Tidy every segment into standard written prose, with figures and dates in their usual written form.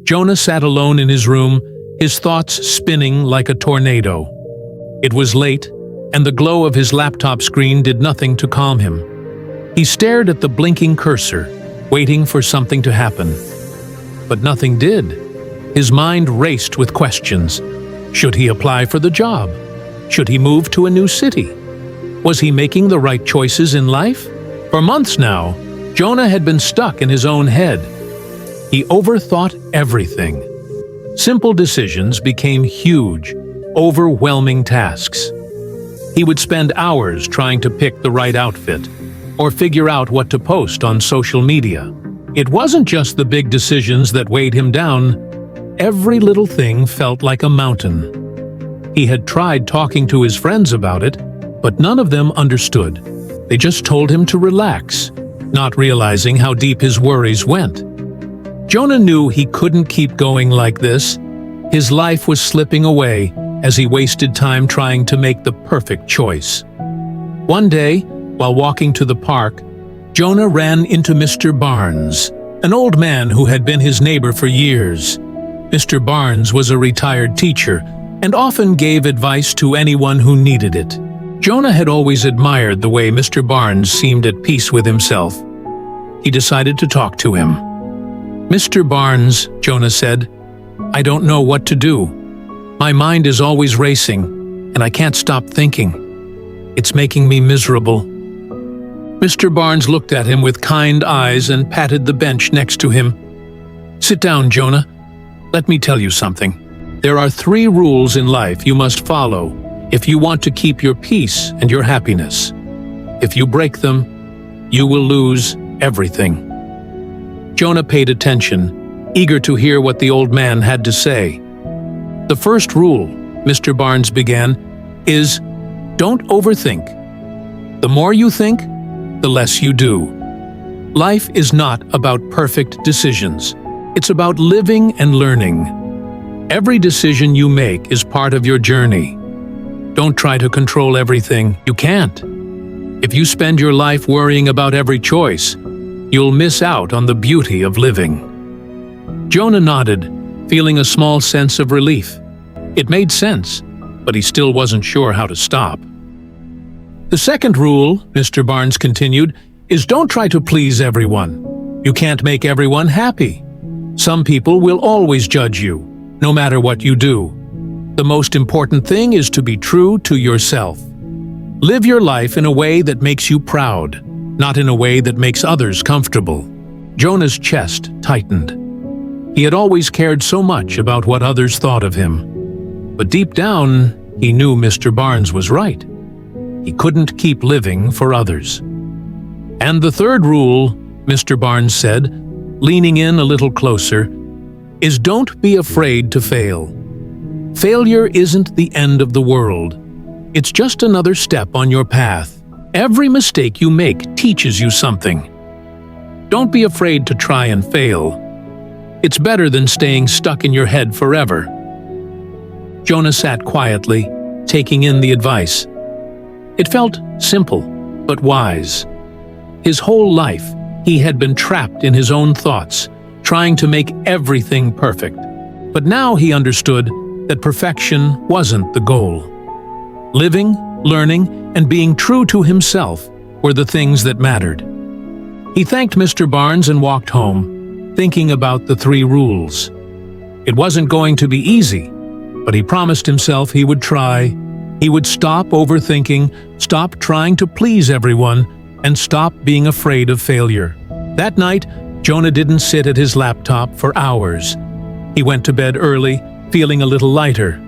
Jonah sat alone in his room, his thoughts spinning like a tornado. It was late, and the glow of his laptop screen did nothing to calm him. He stared at the blinking cursor, waiting for something to happen. But nothing did. His mind raced with questions. Should he apply for the job? Should he move to a new city? Was he making the right choices in life? For months now, Jonah had been stuck in his own head. He overthought everything. Simple decisions became huge, overwhelming tasks. He would spend hours trying to pick the right outfit, or figure out what to post on social media. It wasn't just the big decisions that weighed him down. Every little thing felt like a mountain. He had tried talking to his friends about it, but none of them understood. They just told him to relax, not realizing how deep his worries went. Jonah knew he couldn't keep going like this. His life was slipping away as he wasted time trying to make the perfect choice. One day, while walking to the park, Jonah ran into Mr. Barnes, an old man who had been his neighbor for years. Mr. Barnes was a retired teacher and often gave advice to anyone who needed it. Jonah had always admired the way Mr. Barnes seemed at peace with himself. He decided to talk to him. "Mr. Barnes," Jonah said, "I don't know what to do. My mind is always racing, and I can't stop thinking. It's making me miserable." Mr. Barnes looked at him with kind eyes and patted the bench next to him. "Sit down, Jonah. Let me tell you something. There are 3 rules in life you must follow if you want to keep your peace and your happiness. If you break them, you will lose everything." Jonah paid attention, eager to hear what the old man had to say. "The first rule," Mr. Barnes began, "is don't overthink. The more you think, the less you do. Life is not about perfect decisions. It's about living and learning. Every decision you make is part of your journey. Don't try to control everything. You can't. If you spend your life worrying about every choice, you'll miss out on the beauty of living." Jonah nodded, feeling a small sense of relief. It made sense, but he still wasn't sure how to stop. "The second rule," Mr. Barnes continued, "is don't try to please everyone. You can't make everyone happy. Some people will always judge you, no matter what you do. The most important thing is to be true to yourself. Live your life in a way that makes you proud, not in a way that makes others comfortable." Jonah's chest tightened. He had always cared so much about what others thought of him. But deep down, he knew Mr. Barnes was right. He couldn't keep living for others. "And the third rule," Mr. Barnes said, leaning in a little closer, "is don't be afraid to fail. Failure isn't the end of the world. It's just another step on your path. Every mistake you make teaches you something. Don't be afraid to try and fail. It's better than staying stuck in your head forever." Jonah sat quietly, taking in the advice. It felt simple, but wise. His whole life, he had been trapped in his own thoughts, trying to make everything perfect. But now he understood that perfection wasn't the goal. Living, learning, and being true to himself were the things that mattered. He thanked Mr. Barnes and walked home, thinking about the 3 rules. It wasn't going to be easy, but he promised himself he would try. He would stop overthinking, stop trying to please everyone, and stop being afraid of failure. That night, Jonah didn't sit at his laptop for hours. He went to bed early, feeling a little lighter.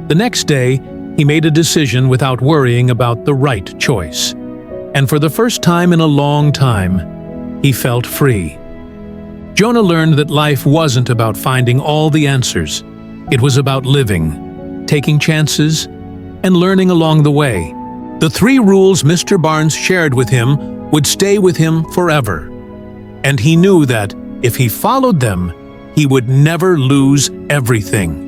The next day, he made a decision without worrying about the right choice. And for the first time in a long time, he felt free. Jonah learned that life wasn't about finding all the answers. It was about living, taking chances, and learning along the way. The 3 rules Mr. Barnes shared with him would stay with him forever. And he knew that if he followed them, he would never lose everything.